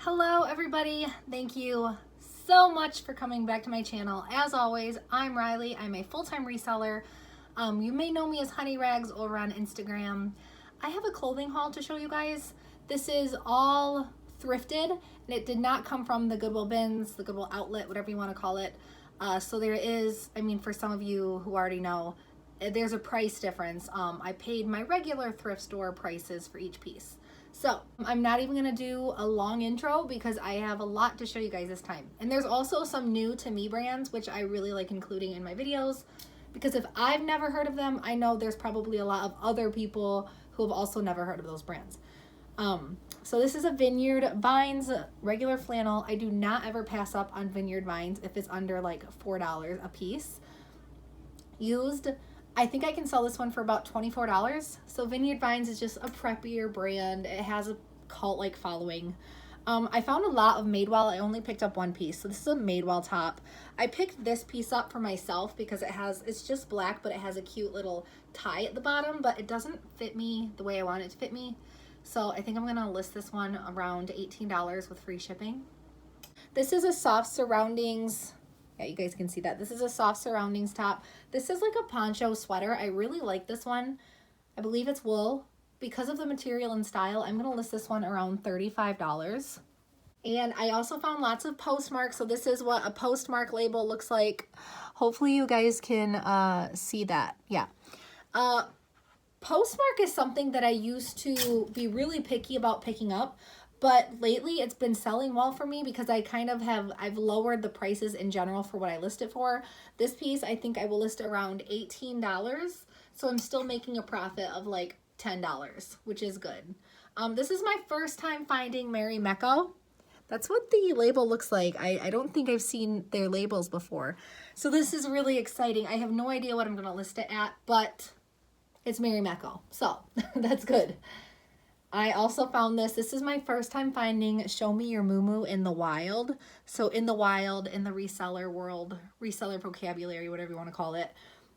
Hello everybody, thank you so much for coming back to my channel. As always, I'm Riley. I'm a full-time reseller. You may know me as Honey Rags over on Instagram. I have a clothing haul to show you guys. This is all thrifted and it did not come from the Goodwill bins, the Goodwill outlet, whatever you want to call it. So there is, for some of you who already know, there's a price difference. I paid my regular thrift store prices for each piece. So I'm not even gonna do a long intro because I have a lot to show you guys this time. And there's also some new to me brands, which I really like including in my videos, because if I've never heard of them, I know there's probably a lot of other people who have also never heard of those brands. So this is a Vineyard Vines regular flannel. I do not ever pass up on Vineyard Vines if it's under like $4 a piece. Used. I think I can sell this one for about $24. So Vineyard Vines is just a preppier brand. It has a cult-like following. I found a lot of Madewell. I only picked up one piece. So this is a Madewell top. I picked this piece up for myself because it's just black, but it has a cute little tie at the bottom, but it doesn't fit me the way I want it to fit me. So I think I'm gonna list this one around $18 with free shipping. This is a soft surroundings. Yeah, you guys can see that. This is a soft surroundings top. This is like a poncho sweater. I really like this one. I believe it's wool. Because of the material and style, I'm going to list this one around $35. And I also found lots of Poshmark. So this is what a Poshmark label looks like. Hopefully you guys can see that. Yeah. Poshmark is something that I used to be really picky about picking up. But lately it's been selling well for me because I've lowered the prices in general for what I list it for. This piece, I think I will list around $18. So I'm still making a profit of like $10, which is good. This is my first time finding Mary Mecco. That's what the label looks like. I don't think I've seen their labels before. So this is really exciting. I have no idea what I'm going to list it at, but it's Mary Mecco. So that's good. I also found this. This is my first time finding Show Me Your Moo in the wild. So in the wild, in the reseller world, reseller vocabulary, whatever you want to call it.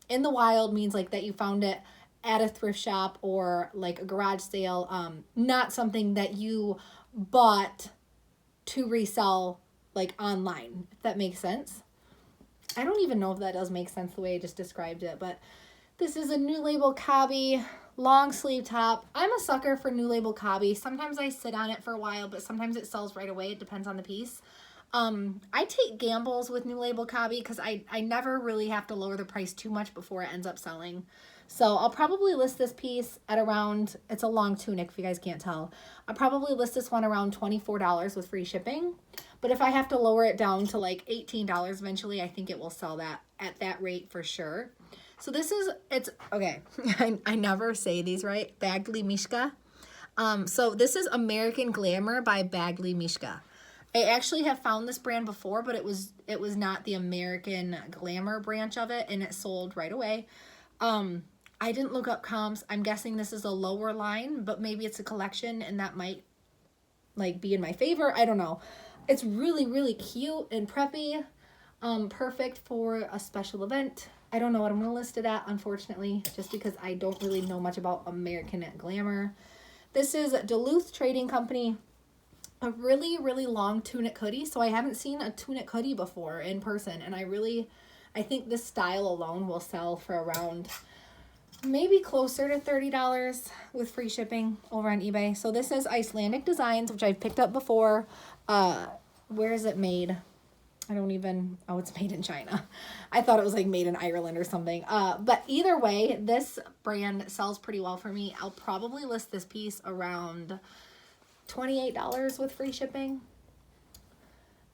In the wild means like that you found it at a thrift shop or like a garage sale. Not something that you bought to resell like online, if that makes sense. I don't even know if that does make sense the way I just described it, but this is a New Label Cobby long sleeve top. I'm a sucker for New Label Cobby. Sometimes I sit on it for a while, but sometimes it sells right away. It depends on the piece. I take gambles with New Label Cobby because I never really have to lower the price too much before it ends up selling. So I'll probably list this piece at around, it's a long tunic if you guys can't tell. I'll probably list this one around $24 with free shipping. But if I have to lower it down to like $18 eventually, I think it will sell that at that rate for sure. So this is, okay, I never say these right, Bagley Mishka. So this is American Glamour by Bagley Mishka. I actually have found this brand before, but it was not the American Glamour branch of it, and it sold right away. I didn't look up comps. I'm guessing this is a lower line, but maybe it's a collection, and that might like be in my favor. I don't know. It's really, really cute and preppy. Perfect for a special event. I don't know what I'm going to list it at, unfortunately, just because I don't really know much about American Glamour. This is Duluth Trading Company, a really, really long tunic hoodie. So I haven't seen a tunic hoodie before in person, and I think this style alone will sell for around maybe closer to $30 with free shipping over on eBay. So this is Icelandic Designs, which I've picked up before. Where is it made? Oh, it's made in China. I thought it was like made in Ireland or something. But either way, this brand sells pretty well for me. I'll probably list this piece around $28 with free shipping.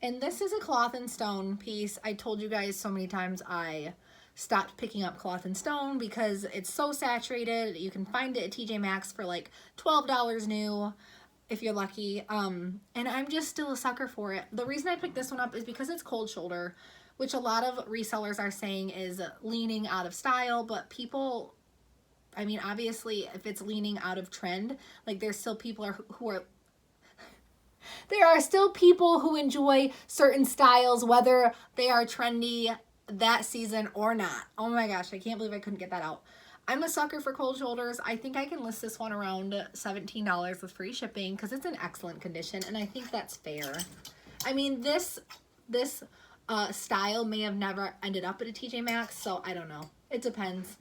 And this is a Cloth and Stone piece. I told you guys so many times I stopped picking up Cloth and Stone because it's so saturated. You can find it at TJ Maxx for like $12 new. If you're lucky, and I'm just still a sucker for it. The reason I picked this one up is because it's cold shoulder, which a lot of resellers are saying is leaning out of style, but people, obviously if it's leaning out of trend, like there are still people who enjoy certain styles, whether they are trendy that season or not. Oh my gosh, I can't believe I couldn't get that out. I'm a sucker for cold shoulders. I think I can list this one around $17 with free shipping because it's in excellent condition, and I think that's fair. I mean, this style may have never ended up at a TJ Maxx, so I don't know. It depends.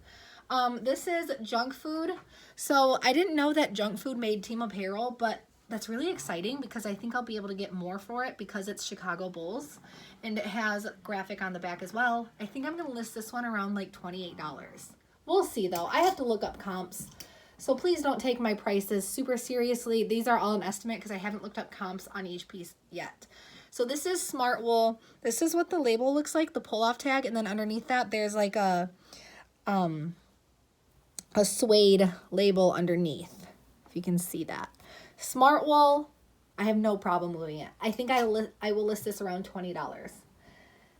This is Junk Food. So I didn't know that Junk Food made Team Apparel, but that's really exciting because I think I'll be able to get more for it because it's Chicago Bulls and it has graphic on the back as well. I think I'm going to list this one around like $28. We'll see though. I have to look up comps. So please don't take my prices super seriously. These are all an estimate because I haven't looked up comps on each piece yet. So this is Smart Wool. This is what the label looks like, the pull-off tag, and then underneath that there's like a suede label underneath, if you can see that. Smart Wool, I have no problem moving it. I think I will list this around $20.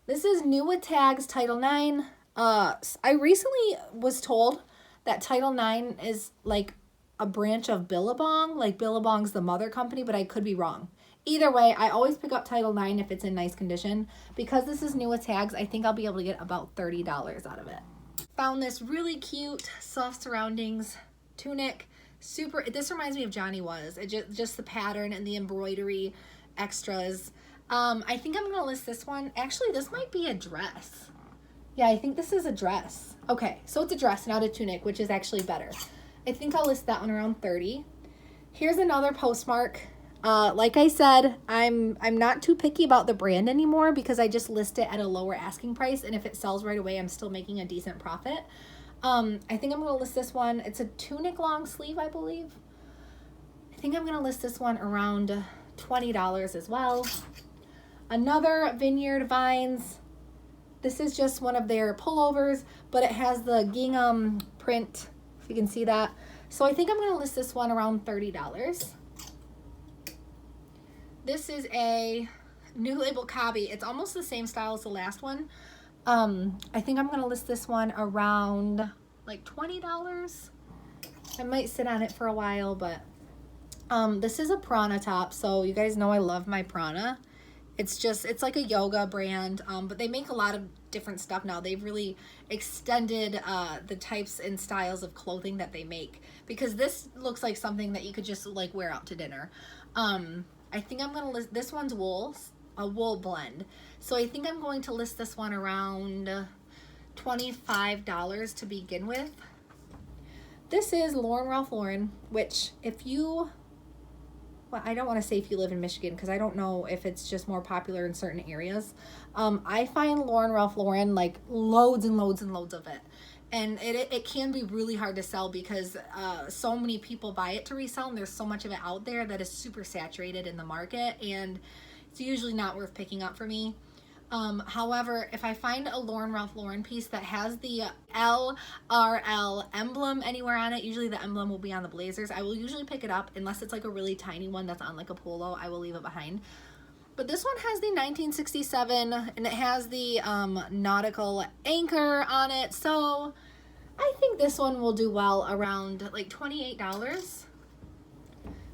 This is New with Tags Title 9. I recently was told that Title 9 is like a branch of Billabong, like Billabong's the mother company, but I could be wrong. Either way, I always pick up Title 9 if it's in nice condition. Because this is New with Tags, I think I'll be able to get about $30 out of it. Found this really cute soft surroundings tunic. This reminds me of Johnny Was. Just the pattern and the embroidery extras. I think I'm going to list this one. Actually, this might be a dress. Yeah, I think this is a dress. Okay, so it's a dress, not a tunic, which is actually better. I think I'll list that one around $30. Here's another Postmark. Like I said, I'm not too picky about the brand anymore because I just list it at a lower asking price, and if it sells right away, I'm still making a decent profit. I think I'm going to list this one. It's a tunic long sleeve, I believe. I think I'm going to list this one around $20 as well. Another Vineyard Vines. This is just one of their pullovers, but it has the gingham print, if you can see that. So I think I'm going to list this one around $30. This is a New Label Cobby. It's almost the same style as the last one. I think I'm going to list this one around like $20. I might sit on it for a while, but this is a Prana top. So you guys know I love my Prana. It's like a yoga brand, but they make a lot of different stuff now. They've really extended the types and styles of clothing that they make, because this looks like something that you could just like wear out to dinner. I think I'm going to list, this one's wool, a wool blend. So I think I'm going to list this one around $25 to begin with. This is Ralph Lauren, which if you, well, I don't want to say if you live in Michigan because I don't know if it's just more popular in certain areas. I find Ralph Lauren like loads and loads and loads of it. And it can be really hard to sell because so many people buy it to resell, and there's so much of it out there that is super saturated in the market, and it's usually not worth picking up for me. However, if I find a Ralph Lauren piece that has the LRL emblem anywhere on it, usually the emblem will be on the blazers, I will usually pick it up. Unless it's like a really tiny one that's on like a polo, I will leave it behind. But this one has the 1967 and it has the nautical anchor on it. So I think this one will do well around like $28.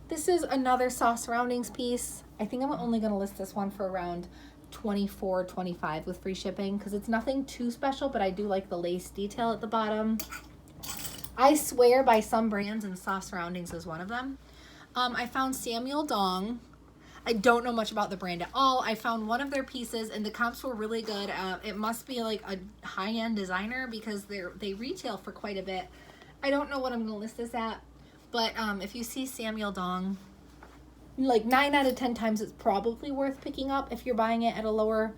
This is another soft surroundings piece. I think I'm only going to list this one for around $24, $25 with free shipping because it's nothing too special, but I do like the lace detail at the bottom. I swear by some brands, and soft surroundings is one of them. I found Samuel Dong. I don't know much about the brand at all. I found one of their pieces and the comps were really good. It must be like a high-end designer because they retail for quite a bit. I don't know what I'm going to list this at, but if you see Samuel Dong, like 9 out of 10 times it's probably worth picking up if you're buying it at a lower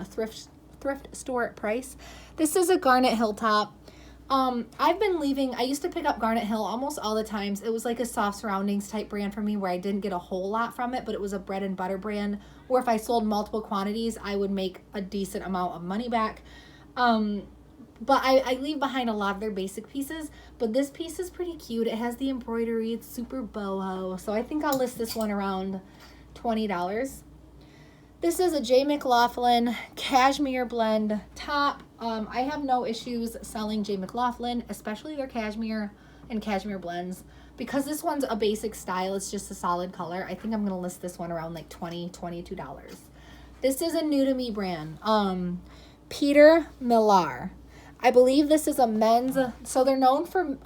thrift store price. This is a Garnet Hill top. I used to pick up Garnet Hill almost all the times. It was like a soft surroundings type brand for me where I didn't get a whole lot from it, but it was a bread and butter brand where if I sold multiple quantities, I would make a decent amount of money back. But I leave behind a lot of their basic pieces, but this piece is pretty cute. It has the embroidery. It's super boho. So I think I'll list this one around $20. This is a J. McLaughlin cashmere blend top. I have no issues selling J. McLaughlin, especially their cashmere and cashmere blends. Because this one's a basic style, it's just a solid color. I think I'm going to list this one around like $20, $22. This is a new to me brand. Peter Millar. I believe this is a men's, so they're known for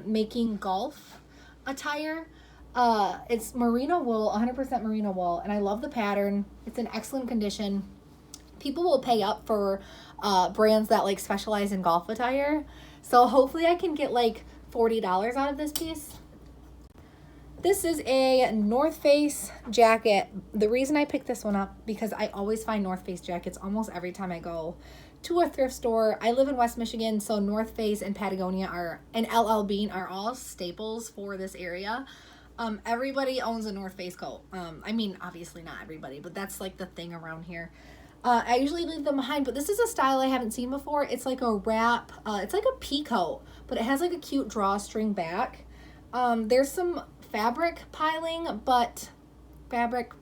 making golf attire. It's merino wool, 100% merino wool, and I love the pattern. It's in excellent condition. People will pay up for brands that like specialize in golf attire. So hopefully I can get like $40 out of this piece. This is a North Face jacket. The reason I picked this one up, because I always find North Face jackets almost every time I go to a thrift store. I live in West Michigan, so North Face and Patagonia and LL Bean are all staples for this area. Everybody owns a North Face coat. I mean, obviously not everybody, but that's like the thing around here. I usually leave them behind, but this is a style I haven't seen before. It's like a wrap. It's like a pea coat, but it has like a cute drawstring back. There's some fabric piling, but fabric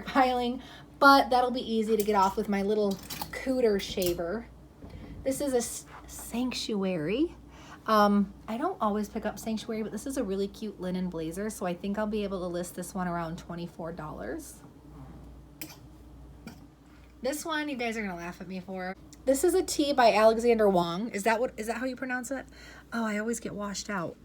piling, but that'll be easy to get off with my little cooter shaver. This is a Sanctuary. I don't always pick up Sanctuary, but this is a really cute linen blazer, so I think I'll be able to list this one around $24. This one you guys are gonna laugh at me for. This is a tee by Alexander Wang. Is that how you pronounce it? Oh, I always get washed out.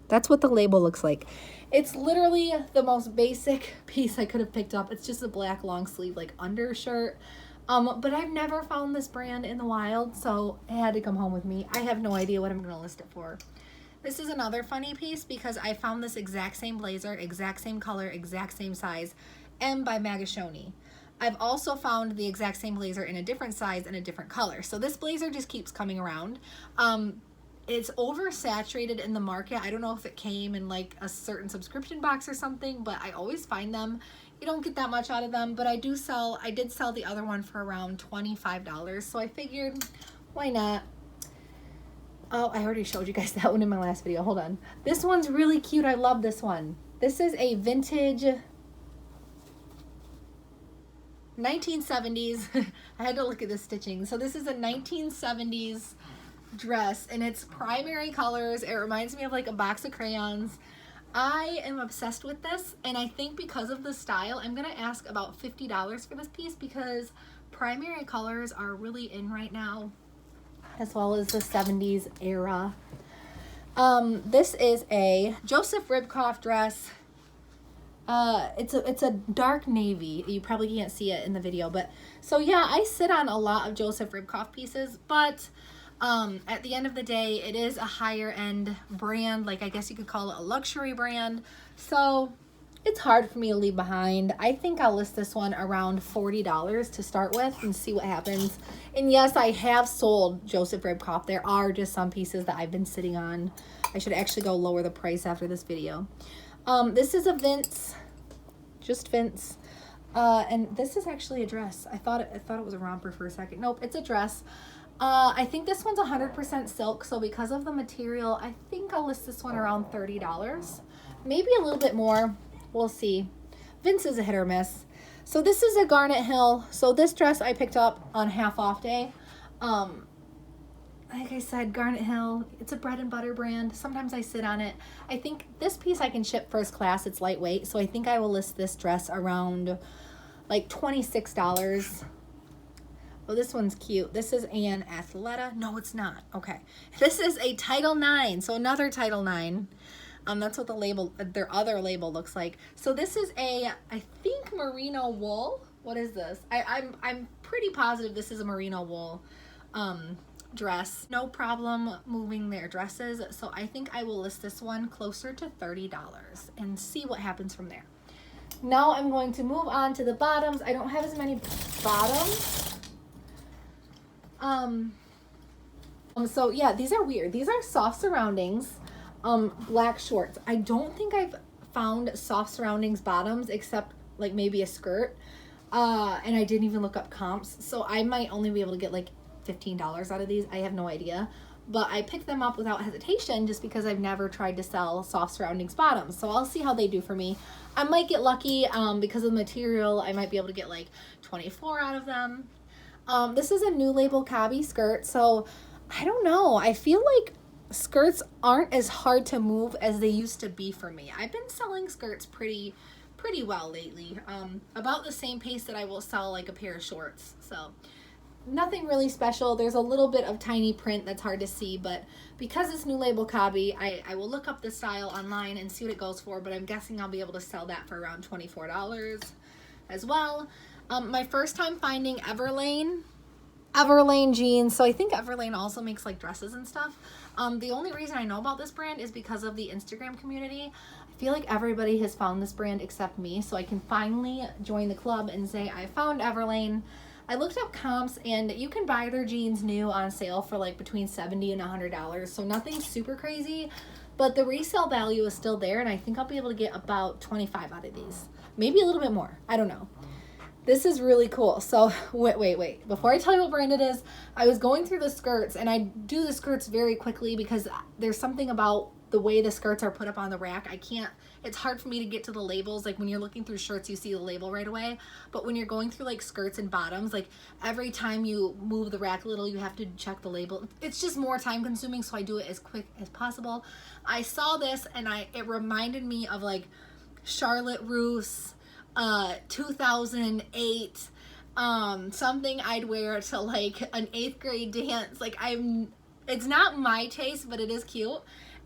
That's what the label looks like. It's literally the most basic piece I could have picked up. It's just a black long sleeve like undershirt. But I've never found this brand in the wild, so it had to come home with me. I have no idea what I'm gonna list it for. This is another funny piece because I found this exact same blazer, exact same color, exact same size, and by Magashoni. I've also found the exact same blazer in a different size and a different color. So this blazer just keeps coming around. It's oversaturated in the market. I don't know if it came in like a certain subscription box or something, but I always find them. You don't get that much out of them, but I did sell the other one for around $25. So I figured, why not? Oh, I already showed you guys that one in my last video. Hold on. This one's really cute. I love this one. This is a vintage 1970s. I had to look at the stitching. So this is a 1970s dress, and it's primary colors. It reminds me of like a box of crayons. I am obsessed with this, and I think because of the style, I'm gonna ask about $50 for this piece because primary colors are really in right now, as well as the 70s era. This is a Joseph Ribcroft dress. It's a dark navy. You probably can't see it in the video, but so yeah, I sit on a lot of Joseph Ribcroft pieces, but at the end of the day, it is a higher end brand. Like, I guess you could call it a luxury brand. So it's hard for me to leave behind. I think I'll list this one around $40 to start with and see what happens. And yes, I have sold Joseph Ribcroft. There are just some pieces that I've been sitting on. I should actually go lower the price after this video. This is a Vince, just Vince. And this is actually a dress. I thought it was a romper for a second. Nope, it's a dress. I think this one's 100% silk, so because of the material, I think I'll list this one around $30. Maybe a little bit more. We'll see. Vince is a hit or miss. So this is a Garnet Hill. So this dress I picked up on half off day. Like I said, Garnet Hill, it's a bread and butter brand. Sometimes I sit on it. I think this piece I can ship first class. It's lightweight, so I think I will list this dress around like $26. Oh, this one's cute. This is an Athleta. No, it's not. Okay. This is a Title IX. So another Title IX. That's what the label, their other label looks like. So this is a, I think, merino wool. What is this? I'm pretty positive this is a merino wool dress. No problem moving their dresses. So I think I will list this one closer to $30 and see what happens from there. Now I'm going to move on to the bottoms. I don't have as many bottoms. So yeah, these are weird. These are soft surroundings, black shorts. I don't think I've found soft surroundings bottoms except like maybe a skirt. And I didn't even look up comps. So I might only be able to get like $15 out of these. I have no idea. But I picked them up without hesitation just because I've never tried to sell soft surroundings bottoms. So I'll see how they do for me. I might get lucky because of the material. I might be able to get like 24 out of them. This is a new label Cabi skirt, so I don't know. I feel like skirts aren't as hard to move as they used to be for me. I've been selling skirts pretty well lately. About the same pace that I will sell like a pair of shorts. So nothing really special. There's a little bit of tiny print that's hard to see, but because it's new label copy, I will look up the style online and see what it goes for, but I'm guessing I'll be able to sell that for around $24 as well. My first time finding Everlane jeans. So I think Everlane also makes like dresses and stuff. The only reason I know about this brand is because of the Instagram community. I feel like everybody has found this brand except me, so I can finally join the club and say I found Everlane. I looked up comps, and you can buy their jeans new on sale for like between $70 and $100, so nothing super crazy, but the resale value is still there, and I think I'll be able to get about 25 out of these. Maybe a little bit more. I don't know. This is really cool. So wait. Before I tell you what brand it is, I was going through the skirts, and I do the skirts very quickly because there's something about the way the skirts are put up on the rack. It's hard for me to get to the labels. Like when you're looking through shirts, you see the label right away. But when you're going through like skirts and bottoms, like every time you move the rack a little, you have to check the label. It's just more time consuming, so I do it as quick as possible. I saw this and it reminded me of like Charlotte Russe, 2008, something I'd wear to like an 8th grade dance. Like it's not my taste, but it is cute.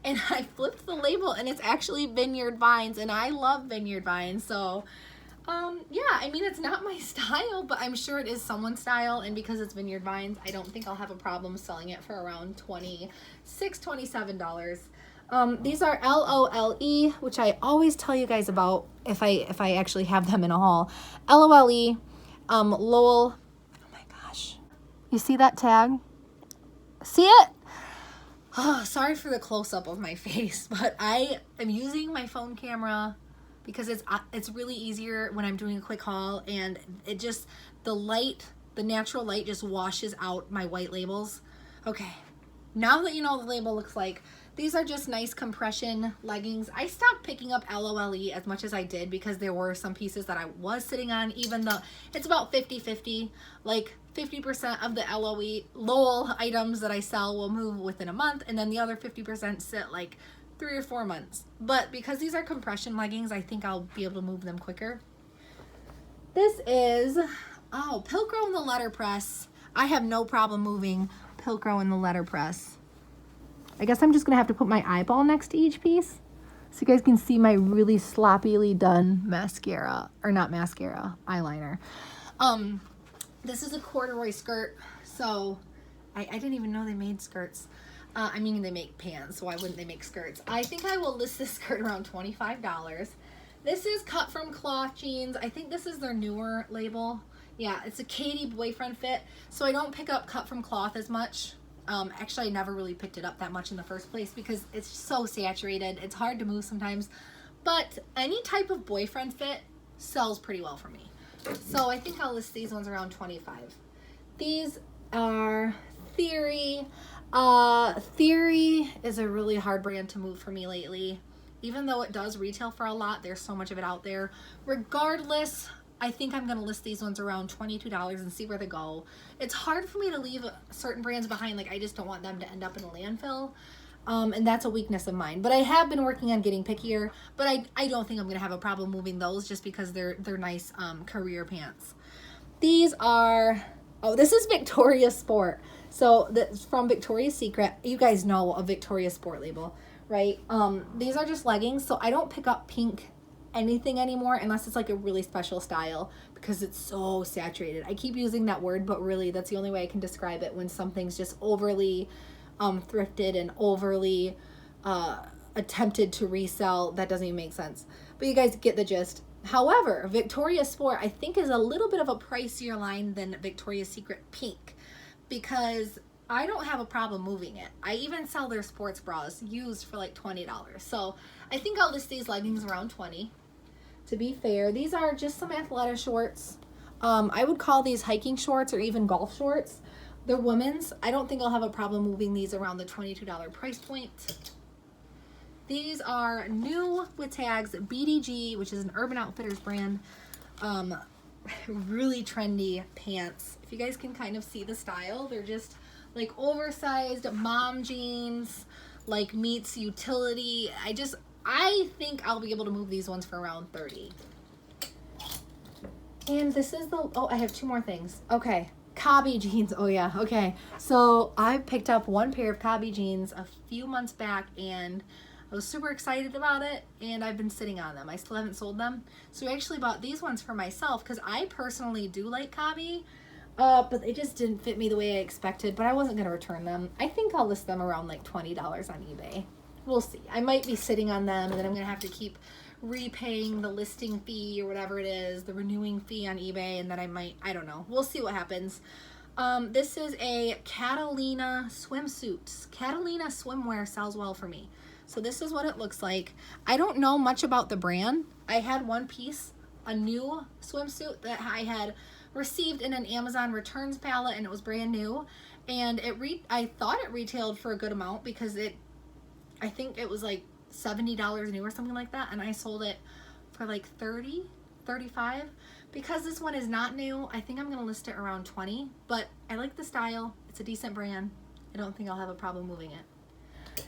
And I flipped the label, and it's actually Vineyard Vines, and I love Vineyard Vines. So, yeah, I mean, it's not my style, but I'm sure it is someone's style. And because it's Vineyard Vines, I don't think I'll have a problem selling it for around $26, $27. These are LOLE, which I always tell you guys about if I actually have them in a haul. LOLE, Lowell. Oh my gosh. You see that tag? See it? Oh, sorry for the close-up of my face, but I am using my phone camera because it's really easier when I'm doing a quick haul, and it just, the natural light just washes out my white labels. Okay, now that you know what the label looks like, these are just nice compression leggings. I stopped picking up LOLE as much as I did because there were some pieces that I was sitting on, even though it's about 50-50, like 50% of the Lowell items that I sell will move within a month, and then the other 50% sit like 3 or 4 months. But because these are compression leggings, I think I'll be able to move them quicker. This is, Pilcrow in the letterpress. I have no problem moving Pilcrow in the letterpress. I guess I'm just going to have to put my eyeball next to each piece so you guys can see my really sloppily done mascara, or not mascara, eyeliner. This is a corduroy skirt, so I didn't even know they made skirts. I mean, they make pants, so why wouldn't they make skirts? I think I will list this skirt around $25. This is cut from cloth jeans. I think this is their newer label. Yeah, it's a Katie boyfriend fit, so I don't pick up cut from cloth as much. Actually, I never really picked it up that much in the first place because it's so saturated. It's hard to move sometimes, but any type of boyfriend fit sells pretty well for me. So I think I'll list these ones around 25. These are Theory. Theory is a really hard brand to move for me lately. Even though it does retail for a lot, there's so much of it out there. Regardless, I think I'm going to list these ones around $22 and see where they go. It's hard for me to leave certain brands behind. Like, I just don't want them to end up in a landfill. And that's a weakness of mine. But I have been working on getting pickier. But I don't think I'm going to have a problem moving those just because they're nice career pants. These are... Oh, this is Victoria's Sport. So that's from Victoria's Secret. You guys know a Victoria's Sport label, right? These are just leggings. So I don't pick up pink anything anymore unless it's like a really special style because it's so saturated. I keep using that word, but really that's the only way I can describe it when something's just overly thrifted and overly attempted to resell. That doesn't even make sense. But you guys get the gist. However, Victoria's Sport I think is a little bit of a pricier line than Victoria's Secret Pink because I don't have a problem moving it. I even sell their sports bras used for like $20. So I think I'll list these leggings around $20. To be fair, these are just some athletic shorts. I would call these hiking shorts or even golf shorts. They're women's. I don't think I'll have a problem moving these around the $22 price point. These are new with tags, BDG, which is an Urban Outfitters brand. Really trendy pants. If you guys can kind of see the style, they're just like oversized mom jeans, like meets utility. I think I'll be able to move these ones for around $30. And this is I have two more things. Okay. Cobby jeans. Oh yeah, okay. So I picked up one pair of Cobby jeans a few months back and I was super excited about it, and I've been sitting on them. I still haven't sold them. So I actually bought these ones for myself because I personally do like Cobby, but they just didn't fit me the way I expected, but I wasn't going to return them. I think I'll list them around like $20 on eBay. We'll see. I might be sitting on them, and then I'm going to have to keep repaying the listing fee or whatever it is, the renewing fee on eBay, and then I don't know. We'll see what happens. This is a Catalina swimsuit. Catalina swimwear sells well for me. So this is what it looks like. I don't know much about the brand. I had one piece, a new swimsuit that I had received in an Amazon returns pallet, and it was brand new. And I thought it retailed for a good amount because I think it was like $70 new or something like that. And I sold it for like $30, $35. Because this one is not new, I think I'm going to list it around $20. But I like the style. It's a decent brand. I don't think I'll have a problem moving it.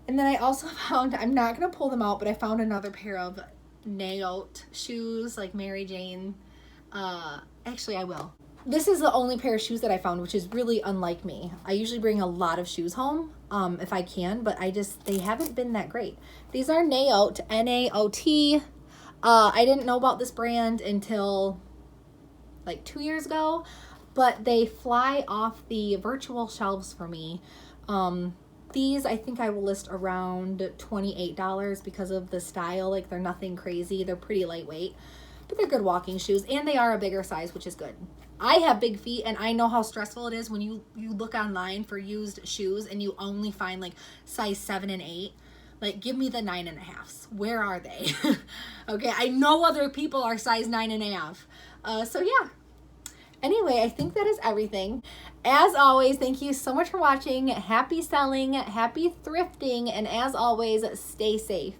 And then I also found, I'm not going to pull them out, but I found another pair of Naote shoes, like Mary Jane. Actually, I will. This is the only pair of shoes that I found, which is really unlike me. I usually bring a lot of shoes home, if I can, but they haven't been that great. These are Naote, N-A-O-T. I didn't know about this brand until like 2 years ago, but they fly off the virtual shelves for me. These I think I will list around $28 because of the style. Like, they're nothing crazy. They're pretty lightweight, but they're good walking shoes, and they are a bigger size, which is good. I have big feet, and I know how stressful it is when you look online for used shoes and you only find like size 7 and 8. Like, give me the 9.5s. Where are they? Okay, I know other people are size 9.5. So yeah. Anyway, I think that is everything. As always, thank you so much for watching. Happy selling, happy thrifting, and as always, stay safe.